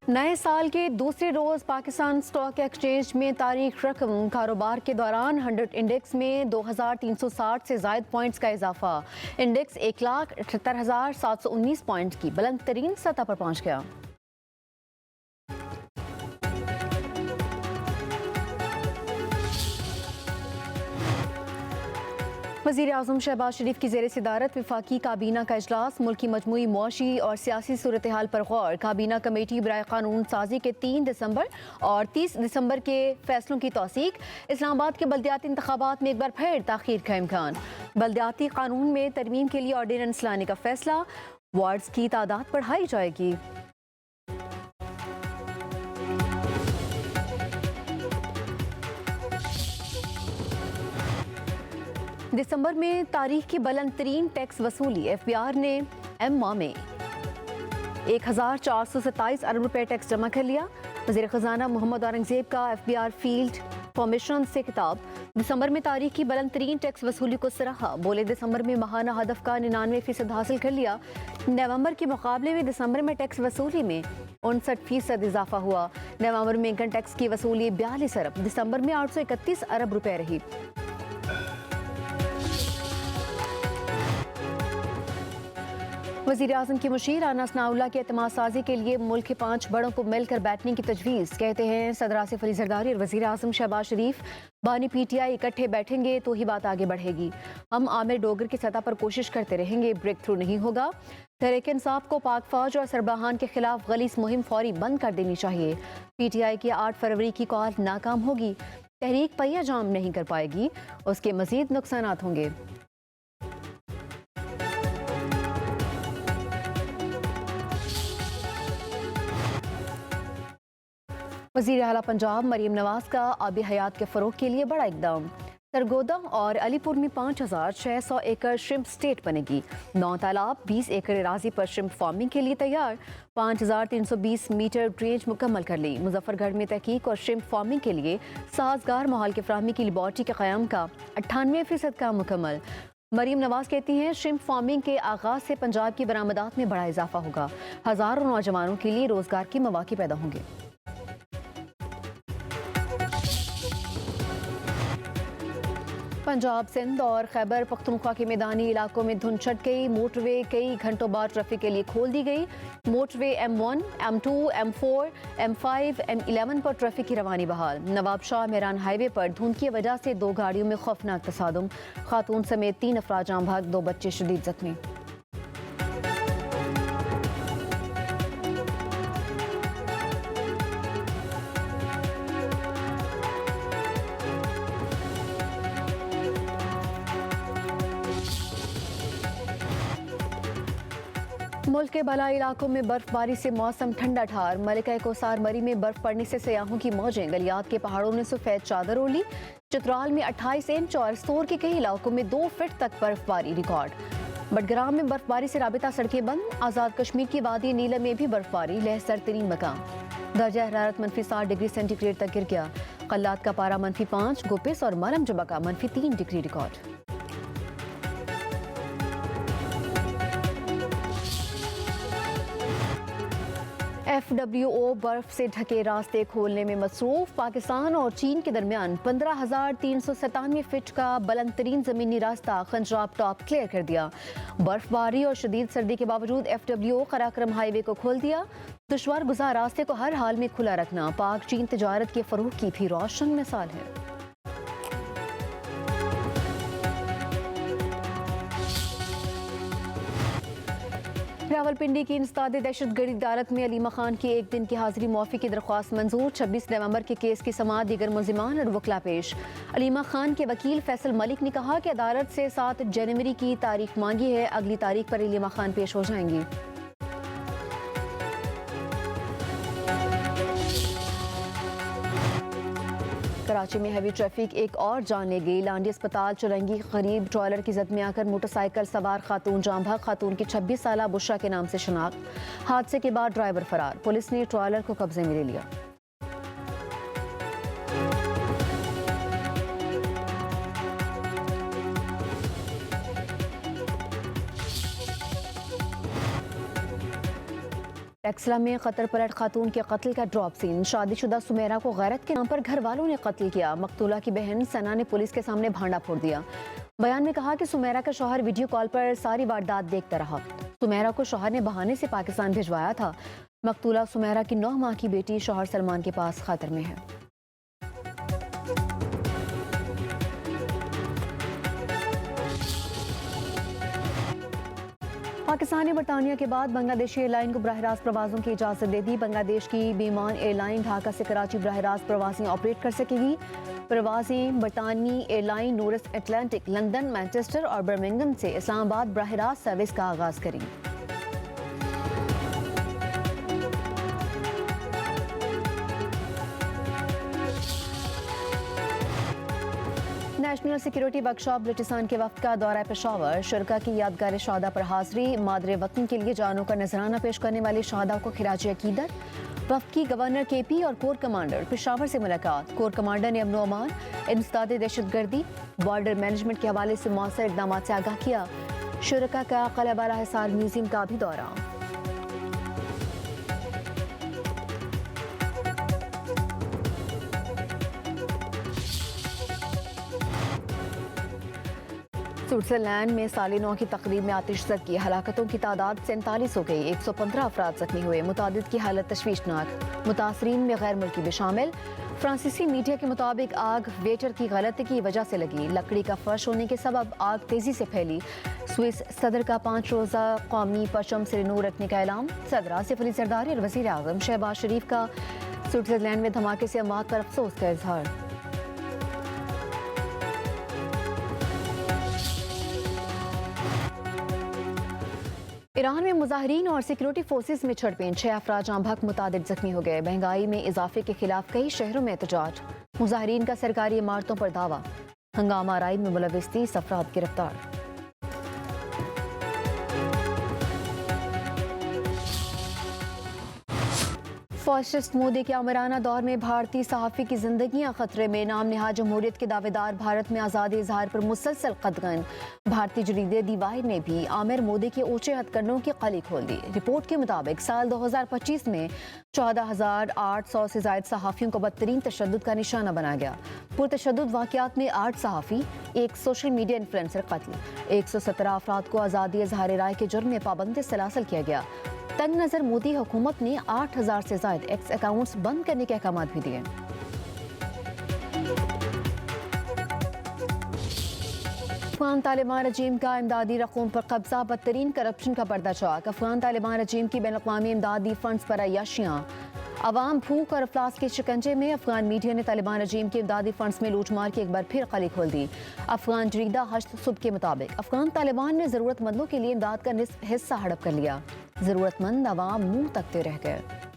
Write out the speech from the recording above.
नए साल के दूसरे रोज पाकिस्तान स्टॉक एक्सचेंज में तारीख रकम कारोबार के दौरान 100 इंडेक्स में 2360 से जायद पॉइंट्स का इजाफा। इंडेक्स 1,78,719 पॉइंट्स की बुलंद तरीन सतह पर पहुंच गया। वज़ीर आज़म शहबाज शरीफ की ज़ेर सदारत वफाकी काबीना का इजलास। मुल्क की मजमूई मुआशी और सियासी सूरत हाल पर गौर। काबीना कमेटी बराए कानून साजी के 3 दिसंबर और 30 दिसंबर के फैसलों की तौसीक। इस्लामाबाद के बल्दियाती इंतखाबात में एक बार फिर ताख़ीर का इम्कान। बल्दियाती कानून में तरमीम के लिए ऑर्डिनेंस लाने का फैसला। वार्ड्स की तादाद बढ़ाई जाएगी। दिसंबर में तारीख की बुलंद तरीन टैक्स वसूली। FBI ने एम माह में 1427 अरब रुपए टैक्स जमा कर लिया। वज़ीर ख़जाना मोहम्मद औरंगज़ेब का FBI फील्ड कमीशन से खिताब। दिसंबर में तारीख की बुलंद तरीन टैक्स वसूली को सराहा। बोले दिसंबर में माहाना हदफ का 99% हासिल कर लिया। नवंबर के मुकाबले में दिसंबर में टैक्स वसूली में 59% इजाफा हुआ। नवंबर में इनकम टैक्स की वसूली 42 अरब, दिसंबर में 831 अरब रुपए रही। वज़ीर आज़म की मुशीर अनास नाउल्लाह की एतमाद साजी के लिए मुल्क के 5 बड़ों को मिलकर बैठने की तजवीज़। कहते हैं सदर आसिफ अली ज़रदारी और वज़ीर आज़म शहबाज शरीफ बानी PTI इकट्ठे बैठेंगे तो ही बात आगे बढ़ेगी। हम आमिर डोगर की सतह पर कोशिश करते रहेंगे, ब्रेक थ्रू नहीं होगा। तहरीक इंसाफ को पाक फौज और सरबराहान के खिलाफ गलीस मुहिम फौरी बंद कर देनी चाहिए। PTI की 8 फरवरी की कॉल नाकाम होगी। तहरीक पहिया जाम नहीं कर पाएगी, उसके मजीद नुकसान होंगे। वज़ीर आला पंजाब मरीम नवाज का आबी हयात के फ़रोग के लिए बड़ा इकदाम। सरगोदा और अलीपुर में 5600 एकड़ श्रिम्प स्टेट बनेगी। 9 तालाब 20 एकड़ राजी पर श्रिम्प फार्मिंग के लिए तैयार। 5320 मीटर ड्रेज मुकम्मल कर ली। मुजफ्फरगढ़ में तहकीक और श्रिम्प फार्मिंग के लिए साजगार माहौल की फराहमी की लेबॉर्ट्री के क़याम का 98% काम मुकम्मल। मरीम नवाज कहती हैं श्रिम्प फार्मिंग के आगाज से पंजाब की बरामदात में बड़ा इजाफा होगा। हज़ारों नौजवानों के लिए रोजगार के मौके पैदा होंगे। पंजाब, सिंध और खैबर पख्तूनख्वा के मैदानी इलाकों में धुंध छट गई। मोटरवे कई घंटों बाद ट्रैफिक के लिए खोल दी गई। Motorway M1, M2, M4, M5, M11 पर ट्रैफिक की रवानी बहाल। नवाब शाह मेहरान हाईवे पर धुंध की वजह से 2 गाड़ियों में खौफनाक तसादुम। खातून समेत 3 अफराद जाम भाग, 2 बच्चे शदीद जख्मी। मुल्क के बलाई इलाकों में बर्फबारी से मौसम ठंडा ठार। मलिका कोसार मरी में बर्फ पड़ने से सयाहों की मौजें। गलियात के पहाड़ों ने सफेद चादर ओढ़ी। चित्राल में 28 इंच और स्तोर के कई इलाकों में 2 फीट तक बर्फबारी रिकॉर्ड। बडग्राम में बर्फबारी से राबिता सड़कें बंद। आज़ाद कश्मीर की वादी नीलम में भी बर्फबारी, लहसर तरीन मकाम। दर्जा हरारत -7 डिग्री सेंटीग्रेड तक गिर गया। कल्लात का पारा -5, गुपिस और मरम जबा का -3 डिग्री रिकॉर्ड। FWO बर्फ से ढके रास्ते खोलने में मसरूफ। पाकिस्तान और चीन के दरमियान 15,397 फीट का बुलंद तरीन जमीनी रास्ता खंजराब टॉप क्लियर कर दिया। बर्फबारी और शदीद सर्दी के बावजूद FWO कराक्रम हाईवे को खोल दिया। दुश्वार गुजार रास्ते को हर हाल में खुला रखना पाक चीन तिजारत के फरोग की भी रोशन मिसाल है। रावलपिंडी की इंसदाद दहशतगर्दी अदालत में अलीमा खान की 1 दिन की हाजिरी मुआफ़ी की दरख्वास्त मंजूर। 26 नवंबर के केस की समाअत दीगर मुल्ज़िमान और वकला पेश। अलीमा खान के वकील फैसल मलिक ने कहा कि अदालत से 7 जनवरी की तारीख मांगी है। अगली तारीख पर अलीमा खान पेश हो जाएंगी। कराची में हैवी ट्रैफिक एक और जान ले गई। लांडी अस्पताल चुरंगी करीब ट्रॉलर की जद में आकर मोटरसाइकिल सवार खातून जाम भाग। खातून की 26 साला बुशरा के नाम से शनाख्त। हादसे के बाद ड्राइवर फरार। पुलिस ने ट्रॉलर को कब्जे में ले लिया। एक्सला में कतर पलट खातून के कत्ल का ड्रॉप सीन। शादीशुदा सुमेरा को गैरत के नाम पर घर वालों ने कत्ल किया। मकतूला की बहन सना ने पुलिस के सामने भांडा फोड़ दिया। बयान में कहा कि सुमेरा का शौहर वीडियो कॉल पर सारी वारदात देखता रहा। सुमेरा को शौहर ने बहाने से पाकिस्तान भिजवाया था। मकतूला सुमेरा की 9 माह की बेटी शौहर सलमान के पास खतर में है। पाकिस्तान ने बरतानिया के बाद बांग्लादेशी एयरलाइन को बराह रास्त प्रवासों की इजाज़त दे दी। बांग्लादेश की बीमान एयरलाइन ढाका से कराची बराह रास्त प्रवासी ऑपरेट कर सकेगी। प्रवासी बरतानी एयरलाइन नूरस एटलांटिक लंदन, मैनचेस्टर और बर्मिंघम से इस्लामाबाद बराह रास्त सर्विस का आगाज करेगी। नेशनल सिक्योरिटी वर्कशॉप बलूचिस्तान के वक्त का दौरा पेशावर। शुरका की यादगार शहादा पर हाजिरी। मादरे वतन के लिए जानों का नजराना पेश करने वाले शहादा को खिराज अकीदत। वक्त की गवर्नर केपी और कोर कमांडर पेशावर से मुलाकात। कोर कमांडर ने अमन अमान, इंसदाद दहशतगर्दी, बॉर्डर मैनेजमेंट के हवाले से मौसर इकदाम से आगाह किया। शुरका का किला बाला हिसार म्यूजियम का भी दौरा। स्विट्जरलैंड में साल नौ की तकरीब में आतिशज़द की। हलाकतों की तादाद 47 हो गई। 115 अफराद जख्मी हुए। मुतादिद की हालत तशवीशनाक। मुतासरीन में गैर मुल्की भी शामिल। फ्रांसीसी मीडिया के मुताबिक आग वेटर की गलती की वजह से लगी। लकड़ी का फर्श होने के सबब आग तेजी से फैली। स्विस सदर का 5 रोज़ा कौमी परचम सिरनूर रखने का ऐलान। सदर आसिफ अली जरदारी और वज़ीर आज़म शहबाज शरीफ का स्विट्जरलैंड में धमाके से अमवात पर अफसोस का इजहार। ईरान में मुजाहिरीन और सिक्योरिटी फोर्सेस में झड़पें। 6 अफराद जाँ बहक, मुतादिद जख्मी हो गए। महंगाई में इजाफे के खिलाफ कई शहरों में एहतजाज। मुजाहिरीन का सरकारी इमारतों पर दावा। हंगामा आराई में मुलविस 30 अफराद गिरफ्तार। फासिस्ट मोदी के आमराना दौर में भारतीय सहाफ़ी की जिंदगियां खतरे में। नाम नहाद जमहूरियत के दावेदार भारत में आज़ादी इजहार पर मुसलसल कदगन। भारतीय जरीदे दी वाहिर ने भी आमिर मोदी के ऊंचे हथकंडों की कली खोल दी। रिपोर्ट के मुताबिक साल 2025 में 14,800 से जायद सहाफ़ियों को बदतरीन तशद्दुद का निशाना बनाया गया। पुरतशद्दुद वाक़यात में 8 सहाफ़ी, एक सोशल मीडिया इन्फ्लुएंसर कत्ल। 117 अफराद को आज़ादी इजहार राय के जुर्म में पाबंदी सलासल किया गया। तंग नजर मोदी हुकूमत ने 8,000 से ज्यादा एक्स अकाउंट्स बंद करने के अहकाम भी दिए। अफगान तालिबान रजीम का इमदादी रकूम पर कब्जा। बदतरीन करप्शन का पर्दाचाक। अफगान तालिबान रजीम की बैनुल-अक़वामी इमदादी फंड्स पर अय्याशियाँ। अवाम भूख और अफलास के शिकंजे में। अफगान मीडिया ने तालिबान रजीम के इमदादी फंड्स में लूट मार की एक बार फिर कली खोल दी। अफगान जरीदा हश्त सुबह के मुताबिक अफगान तालिबान ने जरूरतमंदों के लिए इमदाद का हिस्सा हड़प कर लिया। जरूरतमंद अवाम मुंह तकते रह गए।